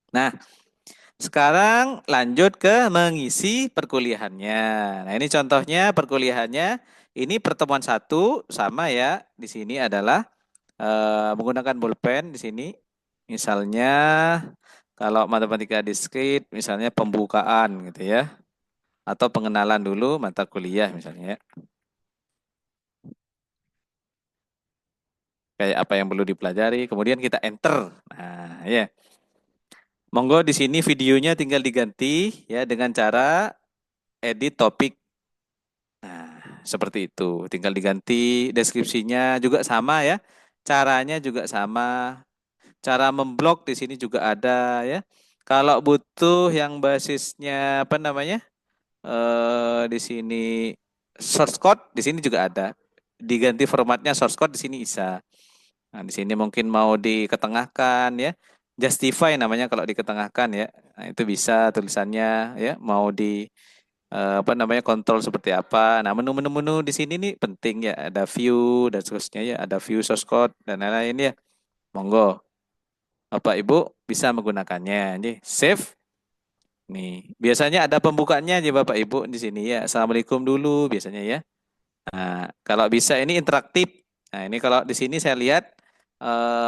Nah, sekarang lanjut ke mengisi perkuliahannya. Nah, ini contohnya perkuliahannya. Ini pertemuan satu sama ya. Di sini adalah menggunakan bolpen di sini. Misalnya kalau matematika diskrit, misalnya pembukaan gitu ya. Atau pengenalan dulu mata kuliah misalnya ya. Kayak apa yang perlu dipelajari, kemudian kita enter. Nah, ya. Monggo di sini videonya tinggal diganti ya dengan cara edit topik. Nah, seperti itu. Tinggal diganti deskripsinya juga sama ya. Caranya juga sama. Cara memblok di sini juga ada ya. Kalau butuh yang basisnya apa namanya? Di sini source code di sini juga ada. Diganti formatnya source code di sini bisa. Nah, di sini mungkin mau diketengahkan ya. Justify namanya kalau diketengahkan ya. Nah, itu bisa tulisannya ya, mau di apa namanya kontrol seperti apa. Nah, menu-menu di sini nih penting ya, ada view dan seterusnya ya, ada view source code dan lain-lain ya. Monggo Bapak Ibu bisa menggunakannya. Nih, save. Nih, biasanya ada pembukanya aja Bapak Ibu di sini ya. Assalamualaikum dulu biasanya ya. Nah, kalau bisa ini interaktif. Nah, ini kalau di sini saya lihat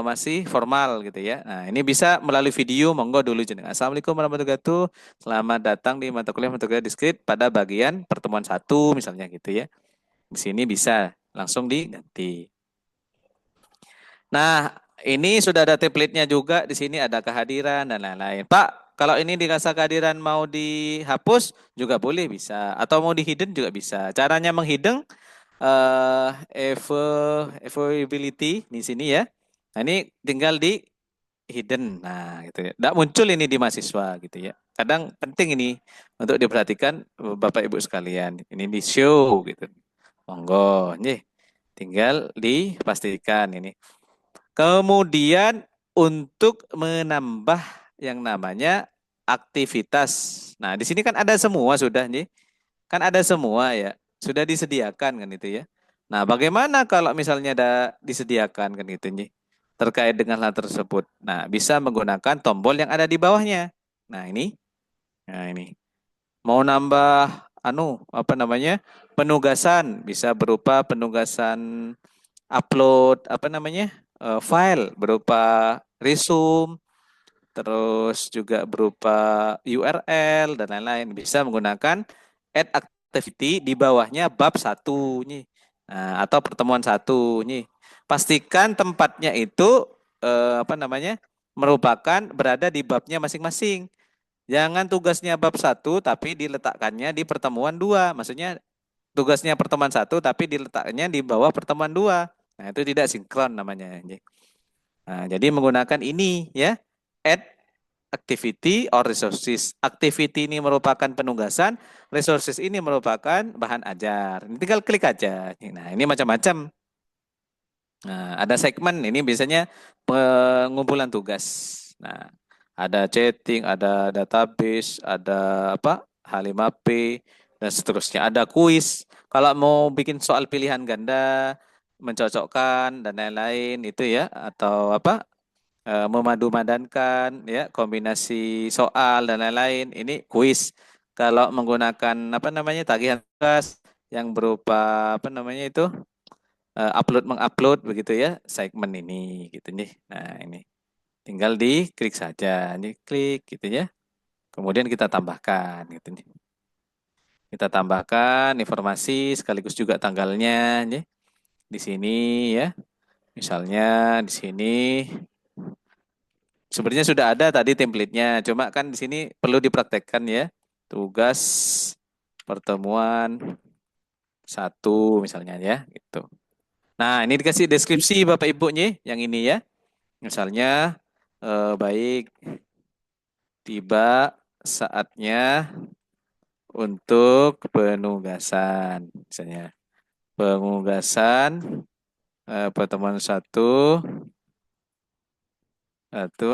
masih formal gitu ya. Nah, ini bisa melalui video, monggo dulu jenengan. Assalamualaikum warahmatullahi wabarakatuh. Selamat datang di mata kuliah diskrit pada bagian pertemuan satu misalnya gitu ya. Di sini bisa langsung diganti. Nah, ini sudah ada template-nya juga. Di sini ada kehadiran dan lain-lain. Pak, kalau ini dirasa kehadiran mau dihapus juga boleh bisa. Atau mau di hidden juga bisa. Caranya menghidden eh availability di sini ya. Nah, ini tinggal di hidden. Nah, gitu ya. Nggak muncul ini di mahasiswa gitu ya. Kadang penting ini untuk diperhatikan Bapak Ibu sekalian. Ini di show gitu. Monggo, nih. Tinggal dipastikan ini. Kemudian untuk menambah yang namanya aktivitas. Nah, di sini kan ada semua sudah nih. Kan ada semua ya, sudah disediakan kan itu ya. Nah, bagaimana kalau misalnya ada disediakan kan gitu nih, terkait dengan hal tersebut. Nah, bisa menggunakan tombol yang ada di bawahnya. Nah, ini. Mau nambah apa namanya? Penugasan, bisa berupa penugasan upload apa namanya? File berupa resume, terus juga berupa URL dan lain-lain. Bisa menggunakan add activity di bawahnya bab satu nih. Nah, atau pertemuan satu nih. Pastikan tempatnya itu apa namanya? Merupakan berada di babnya masing-masing. Jangan tugasnya bab satu tapi diletakkannya di pertemuan dua. Maksudnya tugasnya pertemuan satu tapi diletakkannya di bawah pertemuan dua. Nah, itu tidak sinkron namanya. Nah, jadi menggunakan ini ya. Add activity or resources. Activity ini merupakan penugasan, resources ini merupakan bahan ajar. Ini tinggal klik aja. Nah, ini macam-macam. Nah, ada segmen ini biasanya pengumpulan tugas. Nah, ada chatting, ada database, ada apa? H5P dan seterusnya. Ada kuis. Kalau mau bikin soal pilihan ganda, mencocokkan dan lain-lain itu ya atau apa? Memadu-madankan ya kombinasi soal dan lain-lain ini kuis kalau menggunakan apa namanya tagihan tugas yang berupa apa namanya itu upload mengupload begitu ya segmen ini gitu nih. Nah, ini tinggal diklik saja, ini klik gitu ya, kemudian kita tambahkan gitu nih, kita tambahkan informasi sekaligus juga tanggalnya nih di sini ya, misalnya di sini sebenarnya sudah ada tadi template-nya, cuma kan di sini perlu dipraktekkan ya. Tugas pertemuan satu misalnya ya, gitu. Nah, ini dikasih deskripsi Bapak Ibu nih, yang ini ya. Misalnya, baik, tiba saatnya untuk penugasan. Misalnya, penugasan pertemuan satu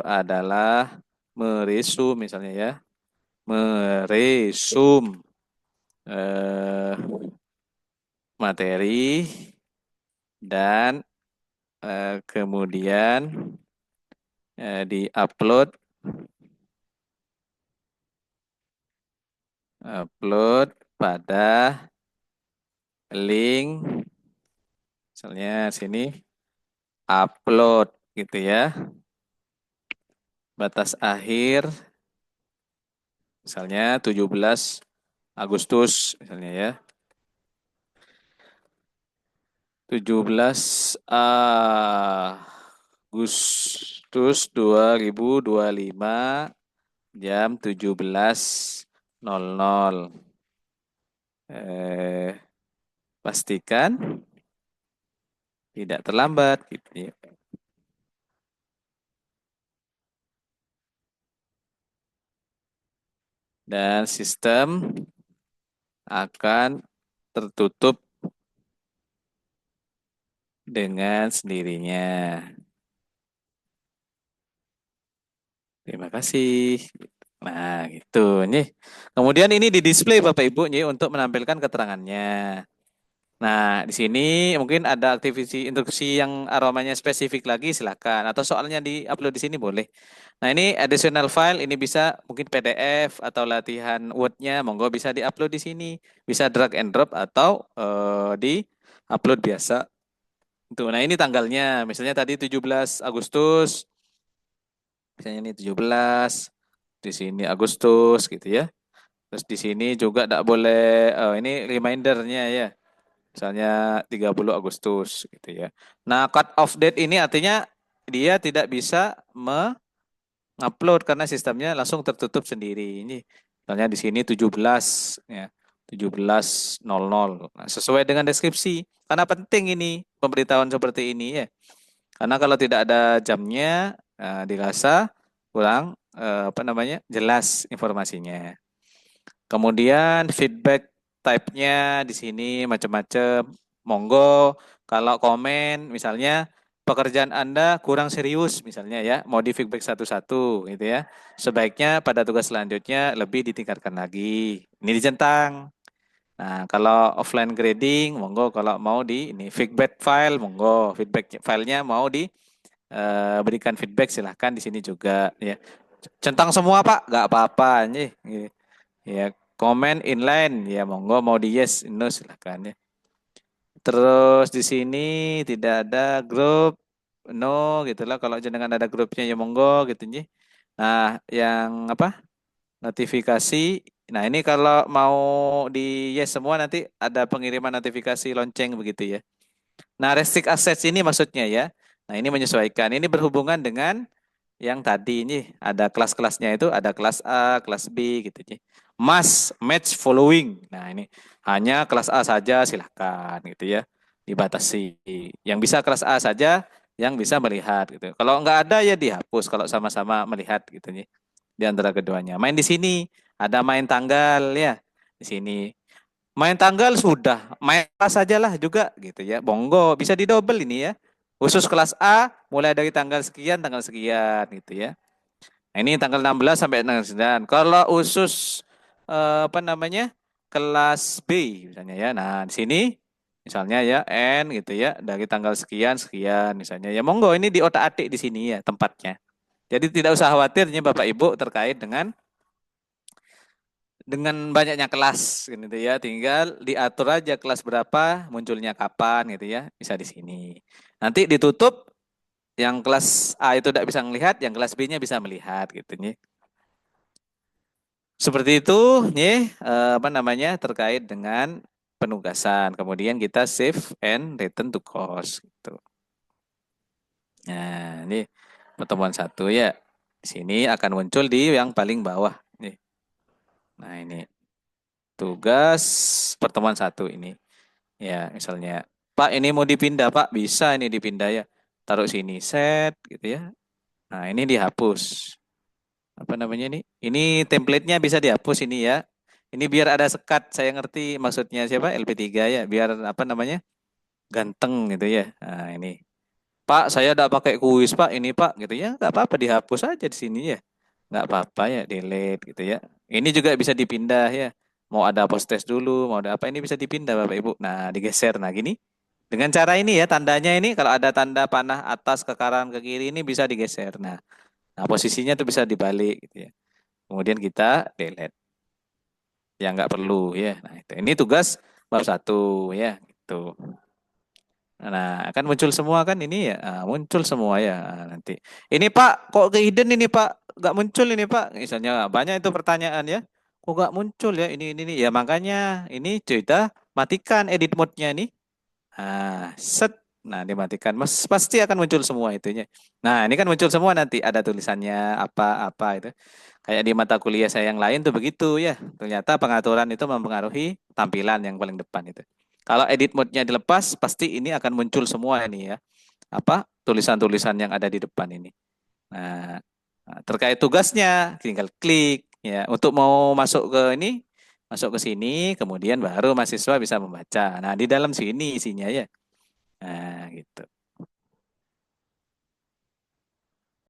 adalah meresum misalnya ya. Meresum eh, materi dan kemudian diupload upload pada link, misalnya sini upload gitu ya. Batas akhir misalnya 17 Agustus misalnya ya. 17 Agustus 2025 jam 17.00. Pastikan tidak terlambat gitu ya. Dan sistem akan tertutup dengan sendirinya. Terima kasih. Nah, gitu nih. Kemudian ini di display Bapak Ibu nih untuk menampilkan keterangannya. Nah, di sini mungkin ada aktiviti instruksi yang aromanya spesifik lagi silakan atau soalnya di-upload di sini boleh. Nah, ini additional file ini bisa mungkin PDF atau latihan Word-nya monggo bisa di-upload di sini. Bisa drag and drop atau di-upload biasa. Tuh, nah ini tanggalnya. Misalnya tadi 17 Agustus. Misalnya ini 17 di sini Agustus gitu ya. Terus di sini juga tidak boleh ini remindernya ya. Misalnya 30 Agustus gitu ya. Nah, cut off date ini artinya dia tidak bisa mengupload karena sistemnya langsung tertutup sendiri. Ini misalnya di sini 17 ya. 17.00. Nah, sesuai dengan deskripsi. Karena penting ini pemberitahuan seperti ini ya. Karena kalau tidak ada jamnya dirasa kurang apa namanya? Jelas informasinya. Kemudian feedback type-nya di sini macam-macam. Monggo kalau komen misalnya pekerjaan Anda kurang serius misalnya ya, mau di feedback satu-satu gitu ya. Sebaiknya pada tugas selanjutnya lebih ditingkatkan lagi. Ini dicentang. Nah, kalau offline grading monggo kalau mau di ini feedback file monggo, feedback filenya mau di berikan feedback silahkan di sini juga ya. Centang semua Pak, nggak apa-apa nih. Ya, komen inline ya monggo mau di yes no silakan ya. Terus di sini tidak ada grup no gitulah kalau jenengan ada grupnya ya monggo gitu nih. Nah, yang apa? Notifikasi. Nah, ini kalau mau di yes semua nanti ada pengiriman notifikasi lonceng begitu ya. Nah, restrict access ini maksudnya ya. Nah, ini menyesuaikan. Ini berhubungan dengan yang tadi ini ada kelas-kelasnya itu ada kelas A, kelas B gitu ya. Must match following. Nah, ini hanya kelas A saja silahkan gitu ya. Dibatasi. Yang bisa kelas A saja yang bisa melihat gitu. Kalau nggak ada ya dihapus kalau sama-sama melihat gitu ya. Di antara keduanya. Main di sini ada main tanggal ya. Di sini main tanggal sudah, main kelas saja lah juga gitu ya. Monggo bisa didobel ini ya. Khusus kelas A mulai dari tanggal sekian gitu ya. Nah, ini tanggal 16 sampai tanggal 9. Kalau khusus apa namanya? Kelas B misalnya ya. Nah, di sini misalnya ya N gitu ya dari tanggal sekian sekian misalnya. Ya monggo ini di otak-atik di sini ya tempatnya. Jadi tidak usah khawatirnya Bapak Ibu terkait dengan banyaknya kelas gitu ya, tinggal diatur aja kelas berapa, munculnya kapan gitu ya, bisa di sini. Nanti ditutup yang kelas A itu tidak bisa melihat, yang kelas B-nya bisa melihat gitu nih. Seperti itu nih apa namanya terkait dengan penugasan. Kemudian kita save and return to course gitu. Nah, ini pertemuan satu ya. Di sini akan muncul di yang paling bawah nih. Nah, ini tugas pertemuan satu ini. Ya, misalnya, Pak ini mau dipindah, Pak, bisa ini dipindah ya. Taruh sini, set gitu ya. Nah, ini dihapus. Apa namanya ini? Ini template-nya bisa dihapus ini ya. Ini biar ada sekat, saya ngerti maksudnya siapa? LP3 ya, biar apa namanya? Ganteng gitu ya. Nah, ini. Pak, saya udah pakai kuis, Pak, ini Pak, gitu ya. Enggak apa-apa dihapus aja di sini ya. Enggak apa-apa ya, delete gitu ya. Ini juga bisa dipindah ya. Mau ada post test dulu, mau ada apa ini bisa dipindah Bapak Ibu. Nah, digeser. Nah, gini. Dengan cara ini ya, tandanya ini kalau ada tanda panah atas ke kanan ke kiri ini bisa digeser. Nah posisinya tuh bisa dibalik gitu ya. Kemudian kita delete. yang nggak perlu ya. Nah, ini tugas bab 1 ya, gitu. Nah, akan muncul semua kan ini ya, muncul semua ya nanti. Ini Pak, kok ke hidden ini Pak, nggak muncul ini Pak. Misalnya banyak itu pertanyaan ya, kok nggak muncul ya ini. Ya makanya ini cerita matikan edit mode-nya nih. Set, nah dimatikan, mas pasti akan muncul semua itunya. Nah, ini kan muncul semua nanti ada tulisannya apa-apa itu. Kayak di mata kuliah saya yang lain tuh begitu ya. Ternyata pengaturan itu mempengaruhi tampilan yang paling depan itu. Kalau edit mode-nya dilepas, pasti ini akan muncul semua ini ya. Apa tulisan-tulisan yang ada di depan ini. Nah, terkait tugasnya tinggal klik ya untuk mau masuk ke ini, masuk ke sini, kemudian baru mahasiswa bisa membaca. Nah, di dalam sini isinya ya. Nah, gitu.